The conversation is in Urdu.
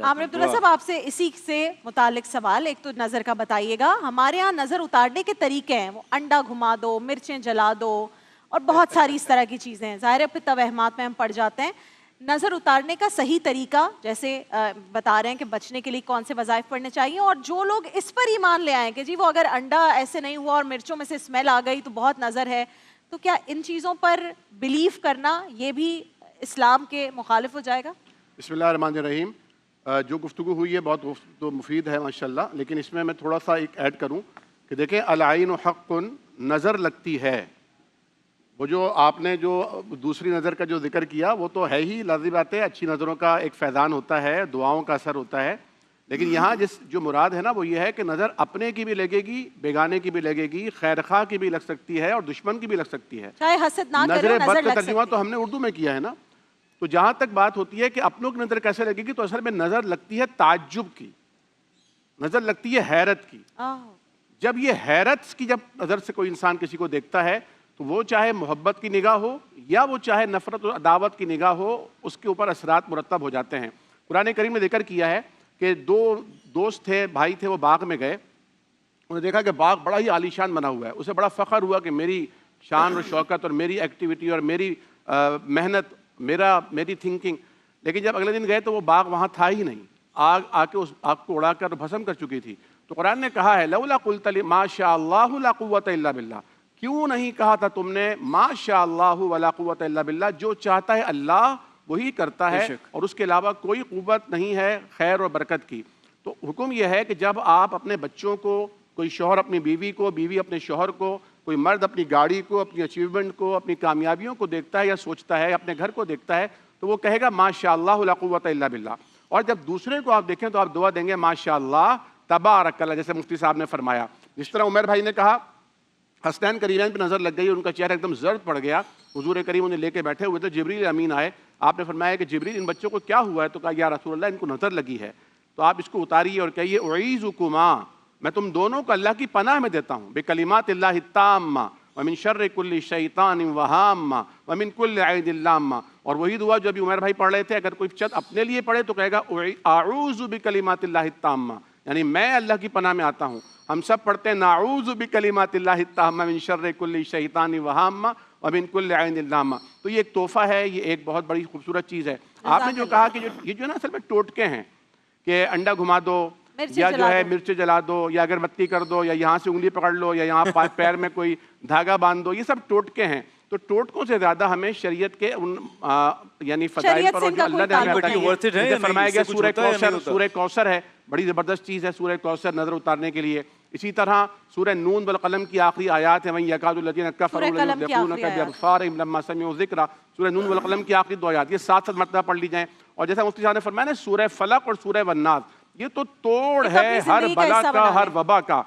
عامر عبداللہ صاحب آپ سے اسی سے متعلق سوال، ایک تو نظر کا بتائیے گا. ہمارے ہاں نظر اتارنے کے طریقے ہیں، وہ انڈا گھما دو، مرچیں جلا دو اور بہت ساری اس طرح کی چیزیں ہیں. ظاہر ہے پھر توہمات میں ہم پڑ جاتے ہیں. نظر اتارنے کا صحیح طریقہ جیسے بتا رہے ہیں کہ بچنے کے لیے کون سے وظائف پڑھنے چاہیے، اور جو لوگ اس پر ایمان لے آئیں کہ جی وہ اگر انڈا ایسے نہیں ہوا اور مرچوں میں سے اسمیل آ گئی تو بہت نظر ہے، تو کیا ان چیزوں پر بلیف کرنا یہ بھی اسلام کے مخالف ہو جائے گا؟ بسم اللہ الرحمن الرحیم. جو گفتگو ہوئی ہے بہت تو مفید ہے ماشاءاللہ، لیکن اس میں تھوڑا سا ایک ایڈ کروں کہ دیکھیں العین حق، نظر لگتی ہے. وہ جو آپ نے جو دوسری نظر کا جو ذکر کیا وہ تو ہے ہی لازم بات ہے، اچھی نظروں کا ایک فیضان ہوتا ہے، دعاؤں کا اثر ہوتا ہے. لیکن یہاں جو مراد ہے نا وہ یہ ہے کہ نظر اپنے کی بھی لگے گی، بیگانے کی بھی لگے گی، خیر خواہ کی بھی لگ سکتی ہے اور دشمن کی بھی لگ سکتی ہے. چاہے حسد نہ کرے، نظر بد نظر کا لگ ترجمہ تو ہم نے اردو میں کیا ہے نا. تو جہاں تک بات ہوتی ہے کہ اپنوں کی نظر کیسے لگے گی، تو اصل میں نظر لگتی ہے تعجب کی، نظر لگتی ہے حیرت کی. جب یہ حیرت کی جب نظر سے کوئی انسان کسی کو دیکھتا ہے تو وہ چاہے محبت کی نگاہ ہو یا وہ چاہے نفرت و عداوت کی نگاہ ہو، اس کے اوپر اثرات مرتب ہو جاتے ہیں. قرآن کریم نے ذکر کیا ہے کہ دو دوست تھے، بھائی تھے، وہ باغ میں گئے. انہوں نے دیکھا کہ باغ بڑا ہی عالیشان بنا ہوا ہے. اسے بڑا فخر ہوا کہ میری شان و شوکت اور میری ایکٹیویٹی اور میری محنت، میری تھنکنگ. لیکن جب اگلے دن گئے تو وہ باغ وہاں تھا ہی نہیں، آگ آ کے اس آگ کو اڑا کر بھسم کر چکی تھی. تو قرآن نے کہا ہے لولا قلت ما شاء اللہ لا قوت الا باللہ، کیوں نہیں کہا تھا تم نے ما شاء اللہ ولا قوت الا باللہ، جو چاہتا ہے اللہ وہی کرتا ہے اور اس کے علاوہ کوئی قوت نہیں ہے خیر اور برکت کی. تو حکم یہ ہے کہ جب آپ اپنے بچوں کو، کوئی شوہر اپنی بیوی کو، بیوی اپنے شوہر کو، کوئی مرد اپنی گاڑی کو، اپنی اچیومنٹ کو، اپنی کامیابیوں کو دیکھتا ہے یا سوچتا ہے، اپنے گھر کو دیکھتا ہے، تو وہ کہے گا ما شاء اللہ لا قوت الا باللہ. اور جب دوسرے کو آپ دیکھیں تو آپ دعا دیں گے ما شاء اللہ تبارک اللہ، جیسے مفتی صاحب نے فرمایا. جس طرح عمر بھائی نے کہا حسنین کریمین پہ نظر لگ گئی، ان کا چہرہ ایک دم زرد پڑ گیا. حضور کریم انہیں لے کے بیٹھے ہوئے تھے، جبریل امین آئے. آپ نے فرمایا کہ جبریل ان بچوں کو کیا ہوا ہے؟ تو کہا یا رسول اللہ ان کو نظر لگی ہے. تو آپ اس کو اتاریے اور کہیے اعیذکما، میں تم دونوں کو اللہ کی پناہ میں دیتا ہوں، بکلمات اللہ التامہ ومن شر کل شیطان وہامہ ومن کل عین لامہ. اور وہی دعا جو ابھی عمر بھائی پڑھ رہے تھے، اگر کوئی چند اپنے لیے پڑھے تو کہے گا اعوذ بکلمات اللہ التامہ، یعنی میں اللہ کی پناہ میں آتا ہوں. ہم سب پڑھتے ہیں نعوذ بکلمات اللہ التامہ من شر کل شیطان وہامہ ومن کل عین لامہ. تو یہ ایک تحفہ ہے، یہ ایک بہت بڑی خوبصورت چیز ہے. آپ نے جو کہا کہ یہ جو نا اصل میں ٹوٹکے ہیں کہ انڈا گھما دو یا جو ہے مرچ جلا دو یا اگربتی کر دو یا یہاں سے انگلی پکڑ لو یا یہاں پیر میں کوئی دھاگا باندھ دو، یہ سب ٹوٹکے ہیں. تو ٹوٹکوں سے زیادہ ہمیں شریعت کے ان یعنی فضائل پر، اور جو اللہ نے ہمیں عطا کی ہے، فرمایا گیا سورہ کوثر، سورہ کوثر ہے، بڑی زبردست چیز ہے سورہ کوثر نظر اتارنے کے لیے. اسی طرح سورہ نون والقلم کی آخری آیات ہیں وَإِن يَكَادُ الَّذِينَ كَفَرُوا لَيُزْلِقُونَكَ بِأَبْصَارِهِمْ لَمَّا سَمِعُوا الذِّكْرَ. سورہ نون والقلم کی آخری دو آیات، یہ 7 مرتبہ پڑھ لی جائیں. اور جیسا مفتی صاحب نے فرمایا نا سورہ فلق اور سورہ والناس، یہ تو توڑ ہے ہر بلا کا، ہر وبا کا.